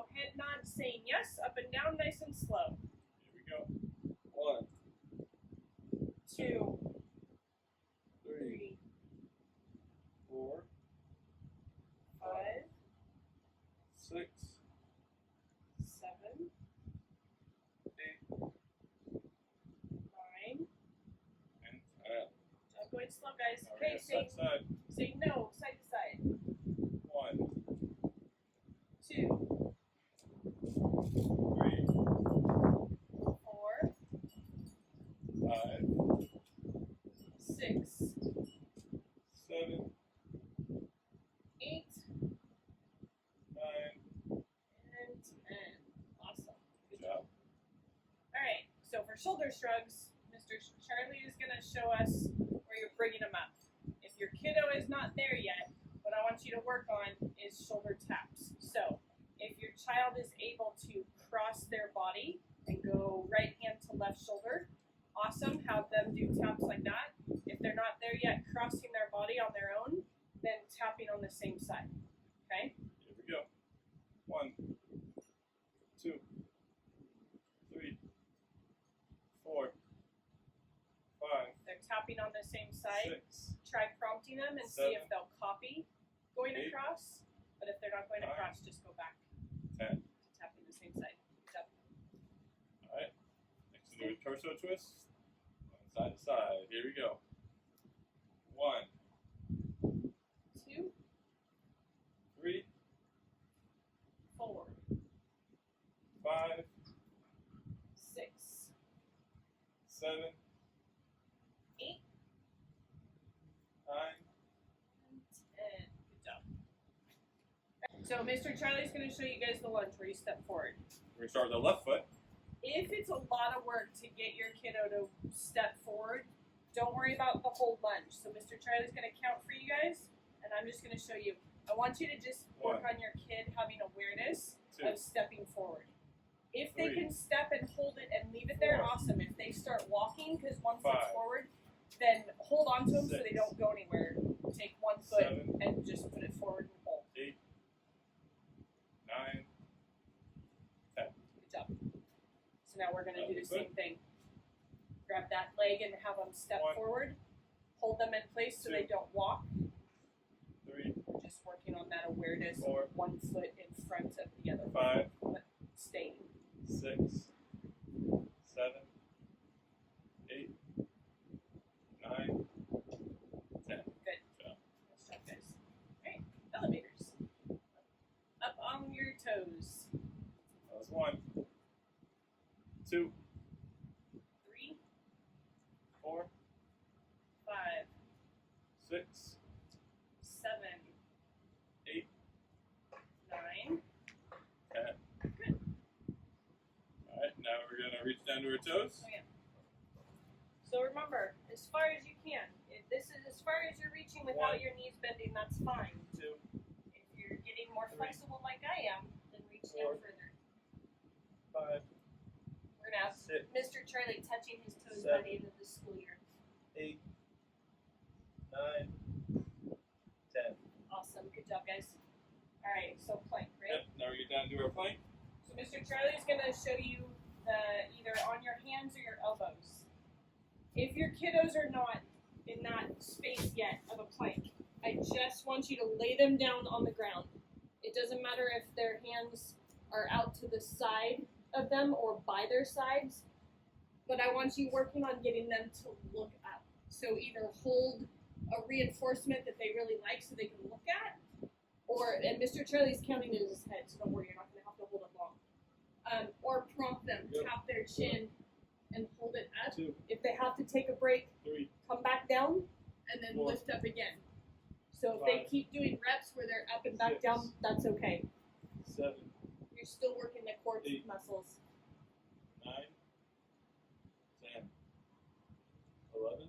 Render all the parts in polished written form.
So head nod saying yes, up and down, nice and slow. Here we go. 1, 2, 3, 3, 4, 5, 6, 7, 8, 9. and 10. I'm going slow, guys. Now Okay, we're side. say no, side to side. 1, 2, 3, 4, 5, 6, 7, 8, 9. and 10. Awesome. Good job. Alright, so for shoulder shrugs, Mr. Charlie is going to show us where you're bringing them up. If your kiddo is not there yet, what I want you to work on is shoulder taps. So if your child is able to cross their body and go right hand to left shoulder, awesome, have them do taps like that. If they're not there yet, crossing their body on their own, then tapping on the same side. Okay? Here we go. 1, 2, 3, 4, 5, They're tapping on the same side. 6, Try prompting them and see if 7, they'll copy going 8, across. But if they're not going 9, across, just go back 10. to tapping the same side. Good job. Alright. Next to do a torso twist. Side to side. Here we go. 1, 2, 3, 4, 5, 6, 7, 8, 9, and 10. Good job. So Mr. Charlie's going to show you guys the lunge where you step forward. We're going to start with the left foot. If it's a lot of work to get your kiddo to step forward, don't worry about the whole lunge. So Mr. Charlie's going to count for you guys, and I'm just going to show you. I want you to just work on your kid having awareness 2, of stepping forward. If they 3, can step and hold it and leave it there, 4, awesome. If they start walking because one foot's 5, forward, then hold on to them so 6, they don't go anywhere. Take one foot 7, and just put it forward and hold. 8, 9, 10. Good job. So now we're going to do the Other foot. same thing. Grab that leg and have them step 1, forward. Hold them in place so 2, they don't walk. 3, We're just working on that awareness 4, of one foot in front of the other 5, but staying. 6, 7, 8, 9, 10. Good. Good job. Nice job, guys. Alright, elevators. Up on your toes. That was 1, 2, 3, 4, 5, 6, 7, 8, 9. 10. Good. Alright, now we're going to reach down to our toes. Oh, yeah. So remember, as far as you can. If this is as far as you're reaching without 1, your knees bending, that's fine. 2, If you're getting more 3, flexible like I am, then reach 4, down further. 5, We're gonna have 6, Mr. Charlie touching his toes by 7, the end of the school year. 8, 9, 10. Awesome, good job, guys. All right, so plank, right? Yep, now we get down to our plank. So Mr. Charlie's gonna show you the either on your hands or your elbows. If your kiddos are not in that space yet of a plank, I just want you to lay them down on the ground. It doesn't matter if their hands are out to the side of them or by their sides, but I want you working on getting them to look up. So either hold a reinforcement that they really like so they can look at, or, and Mr. Charlie's counting in his head, so don't worry, you're not going to have to hold it long. Or prompt them, Yep. tap their chin, and hold it up. 2, If they have to take a break, 3, come back down, and then 4, lift up again. So if they 5, keep doing reps where they're up and back 6, down, that's okay. 7, You're still working the core 8, muscles. 9, 10, 11,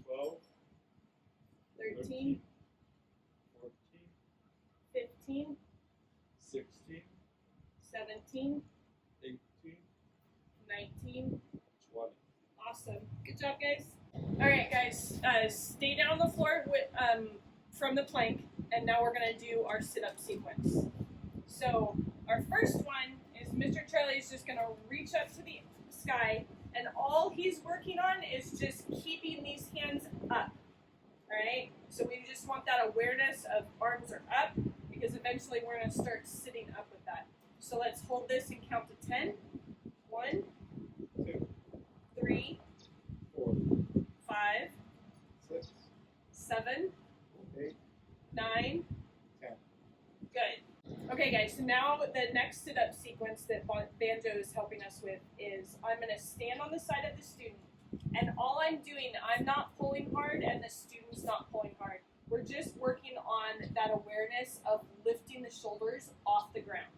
12, 13, 14, 15, 16, 17, 18, 19. 20. Awesome. Good job, guys. All right, guys. Stay down on the floor with, from the plank, and now we're going to do our sit-up sequence. So our first one is Mr. Charlie is just gonna reach up to the sky, and all he's working on is just keeping these hands up. Alright? So we just want that awareness of arms are up, because eventually we're gonna start sitting up with that. So let's hold this and count to 10. 1, 2, 3, 4, 5, 6, 7, 8, 9, 10. Good. Okay, guys, so now the next sit-up sequence that Banjo is helping us with is I'm going to stand on the side of the student, and all I'm doing, I'm not pulling hard and the student's not pulling hard. We're just working on that awareness of lifting the shoulders off the ground.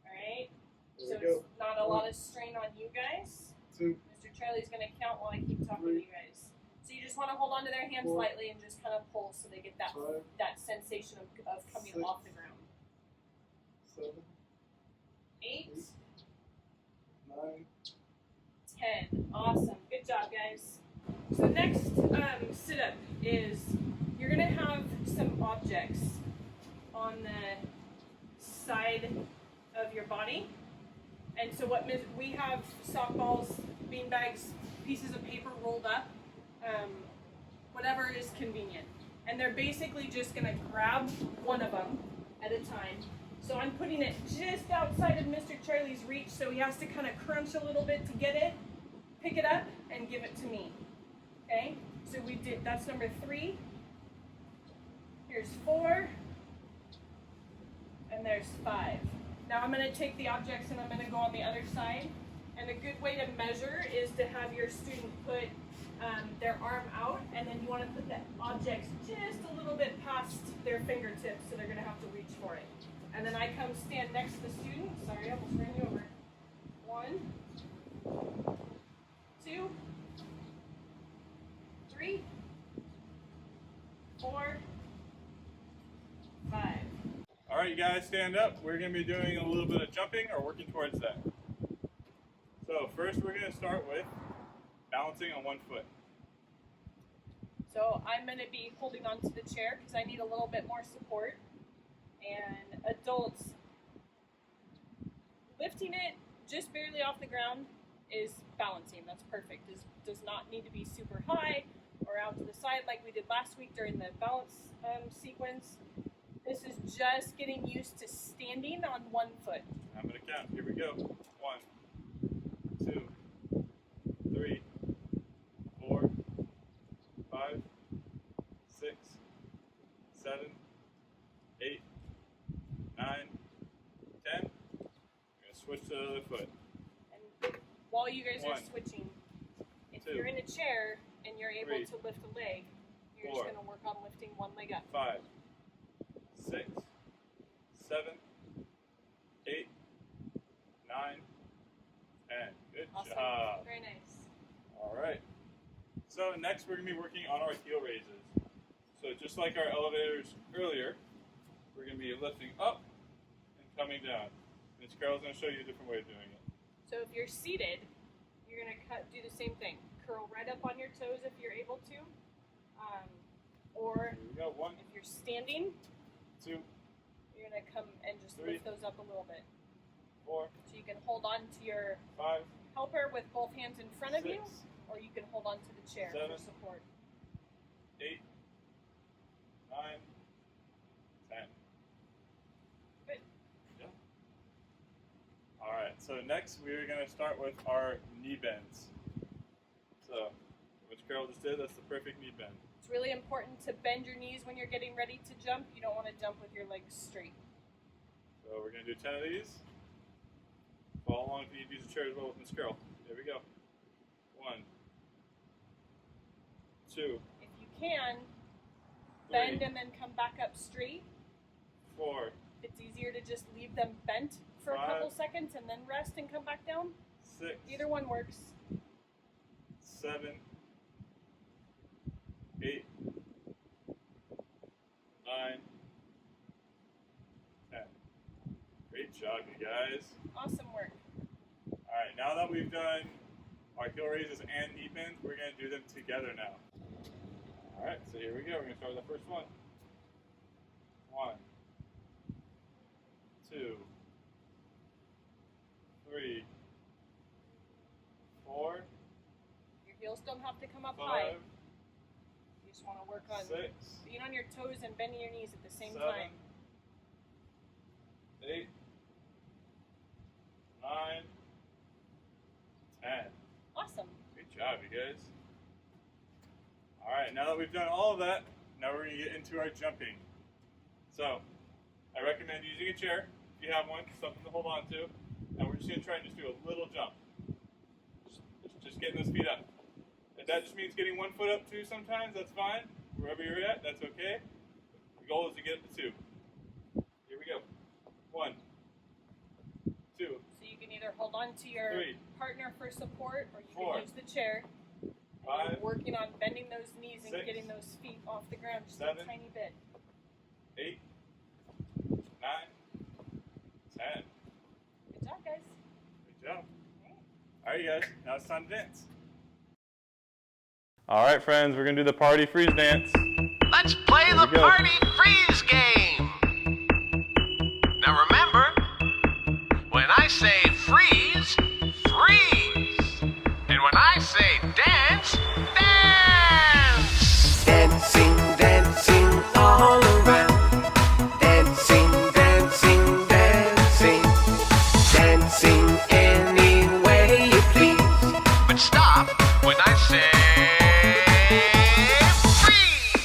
Alright? So it's not a lot of strain on you guys. 2, Mr. Charlie's going to count while I keep talking to you guys. So you just want to hold onto their hands 4, lightly and just kind of pull so they get that 5, that sensation of coming 6, off the ground. 7, 8, 9, 10. Awesome. Good job, guys. So next sit-up is you're going to have some objects on the side of your body. And so we have softballs, beanbags, pieces of paper rolled up, whatever is convenient. And they're basically just going to grab one of them at a time. So I'm putting it just outside of Mr. Charlie's reach, so he has to kind of crunch a little bit to get it, pick it up, and give it to me. Okay? So that's number 3. Here's 4. And there's 5. Now I'm going to take the objects and I'm going to go on the other side. And a good way to measure is to have your student put their arm out, and then you want to put the objects just a little bit past their fingertips, so they're going to have to reach for it. And then I come stand next to the student. Sorry, I almost ran you over. 1, 2, 3, 4, 5. All right, you guys, stand up. We're going to be doing a little bit of jumping or working towards that. So first we're going to start with balancing on one foot. So I'm going to be holding onto the chair because I need a little bit more support. And adults, lifting it just barely off the ground is balancing. That's perfect. This does not need to be super high or out to the side like we did last week during the balance sequence. This is just getting used to standing on one foot. I'm going to count. Here we go. 1, 2, 3, 4, 5, 6, 7, 8, 9, 10. I'm going to switch to the other foot. And while you guys are 1, switching, if 2, you're in a chair and you're able 3, to lift a leg, you're 4, just going to work on lifting one leg up. 5, 6, 7, 8, 9, 10. Good Awesome. job. Very nice. All right. So next we're going to be working on our heel raises. So just like our elevators earlier, we're going to be lifting up and coming down. Ms. Carol's going to show you a different way of doing it. So if you're seated, you're going to do the same thing. Curl right up on your toes if you're able to. Or Here we go. 1, if you're standing, 2, you're going to come and just 3, lift those up a little bit. 4, So you can hold on to your 5, helper with both hands in front of 6, you, or you can hold on to the chair 7, for support. 8, 9, 10. Good. Yeah. All right. So next we're going to start with our knee bends. So which Carol just did, that's the perfect knee bend. It's really important to bend your knees when you're getting ready to jump. You don't want to jump with your legs straight. So we're going to do 10 of these. Follow along if you need to use the chair as well with Miss Carol. Here we go. 1, 2, If you can, 3, bend and then come back up straight. 4, It's easier to just leave them bent for a 5, couple seconds and then rest and come back down. 6, Either one works. 7, 8, 9, 10. Great job, you guys. Awesome work. Alright, now that we've done our heel raises and knee bends, we're going to do them together now. Alright, so here we go. We're going to start with the first one. 1, 2, don't have to come up high. 5, You just want to work on 6, being on your toes and bending your knees at the same 7, time. 8, 9, 10. Awesome. Good job, you guys. Alright, now that we've done all of that, now we're going to get into our jumping. So, I recommend using a chair, if you have one, something to hold on to. And we're just going to try and just do a little jump. Just getting those feet up. If that just means getting one foot up too sometimes, that's fine. Wherever you're at, that's okay. The goal is to get the 2. Here we go. 1, 2, So you can either hold on to your 3, partner for support, or you 4, can use the chair. And 5, you're working on bending those knees and 6, getting those feet off the ground just 7, a tiny bit. 8, 9, 10. Good job, guys. Good job. Alright, you guys, now it's time to dance. Alright, friends, we're going to do the party freeze dance. Let's play the party freeze game. Now remember, when I say freeze, freeze. And when I say dance, dance. Dancing, dancing all around. Dancing, dancing, dancing. Dancing any way you please. But stop when I say freeze.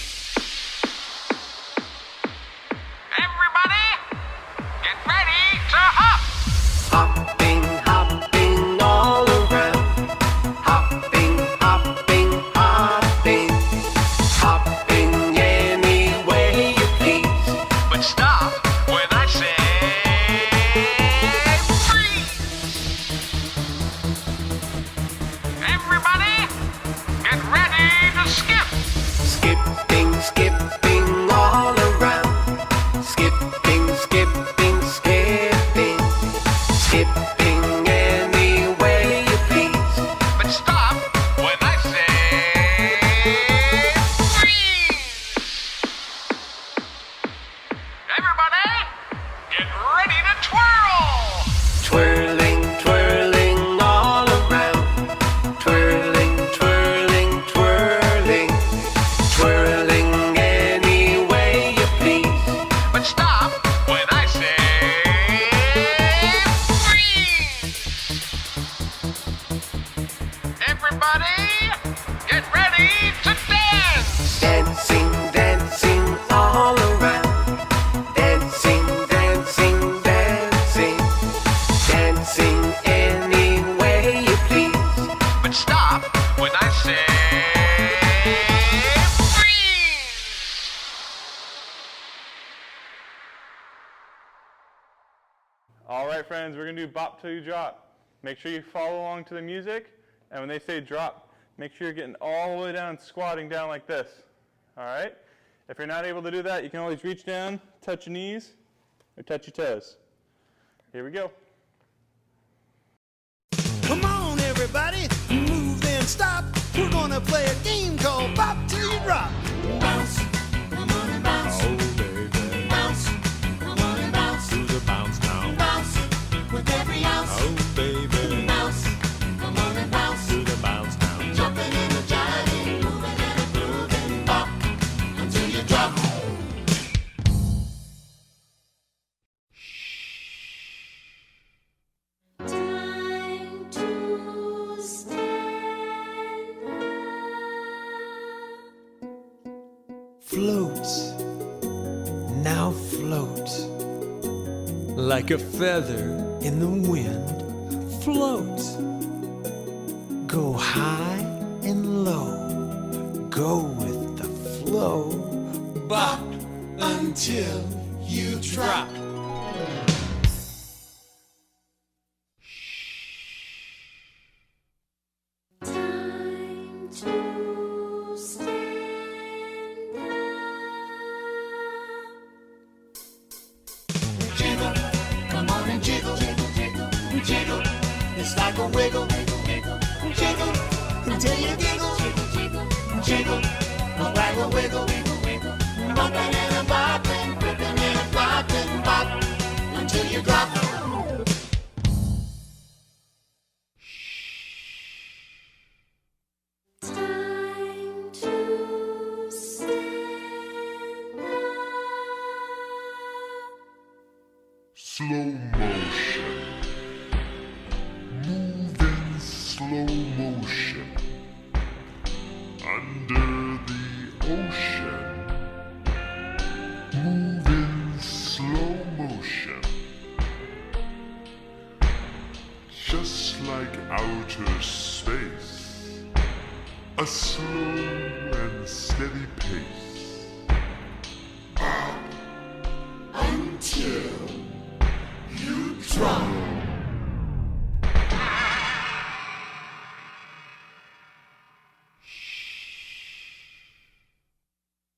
Everybody, get ready to hop. Hopping, hopping all around. Hopping, hopping, hopping. Hopping any way you please. But stop when I say freeze. Everybody, get ready to skip. Skipping, skipping all around. Skipping, skipping, skipping. Skipping any way you please. But stop when I say freeze. Everybody, get ready to twirl. Twirling, twirling all around. Twirling, twirling, twirling. Twirling any way you please. But stop when I say freeze. Everybody, get ready to dance. Dancing, dancing all around. Dancing, dancing, dancing. Dancing any way you please. But stop when I say freeze. Alright, friends, we're going to do bop till you drop. Make sure you follow along to the music, and when they say drop, make sure you're getting all the way down and squatting down like this. Alright? If you're not able to do that, you can always reach down, touch your knees, or touch your toes. Here we go. Come on, everybody, move then stop. We're gonna play a game called Bop Till You Drop. Bounce, come on and bounce. Oh, baby. Bounce, come on and bounce. Do the bounce now. Bounce with every ounce. Oh, baby. Bounce, come on and bounce. Do the bounce now. Jumping and a jiving, moving and a grooving. Bop until you drop. Time to stand up. Floats, now float, like a feather in the wind. Float, go high and low, go with the flow. Bop until you drop. Time to stand up. Jiggle, come on and jiggle, jiggle, jiggle, jiggle. It's like a wiggle, wiggle, wiggle, jiggle until you giggle, jiggle, jiggle, like a wiggle, wiggle, wiggle, bumping and a bopping, flipping and a flopping, bop until you drop. Time motion. Move in slow motion. Under the ocean. Move in slow motion. Just like outer space. A slow and steady pace. Up until you drop.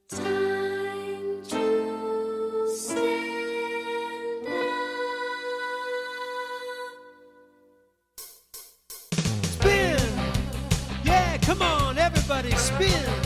Time to stand up. Spin! Yeah, come on, everybody, spin!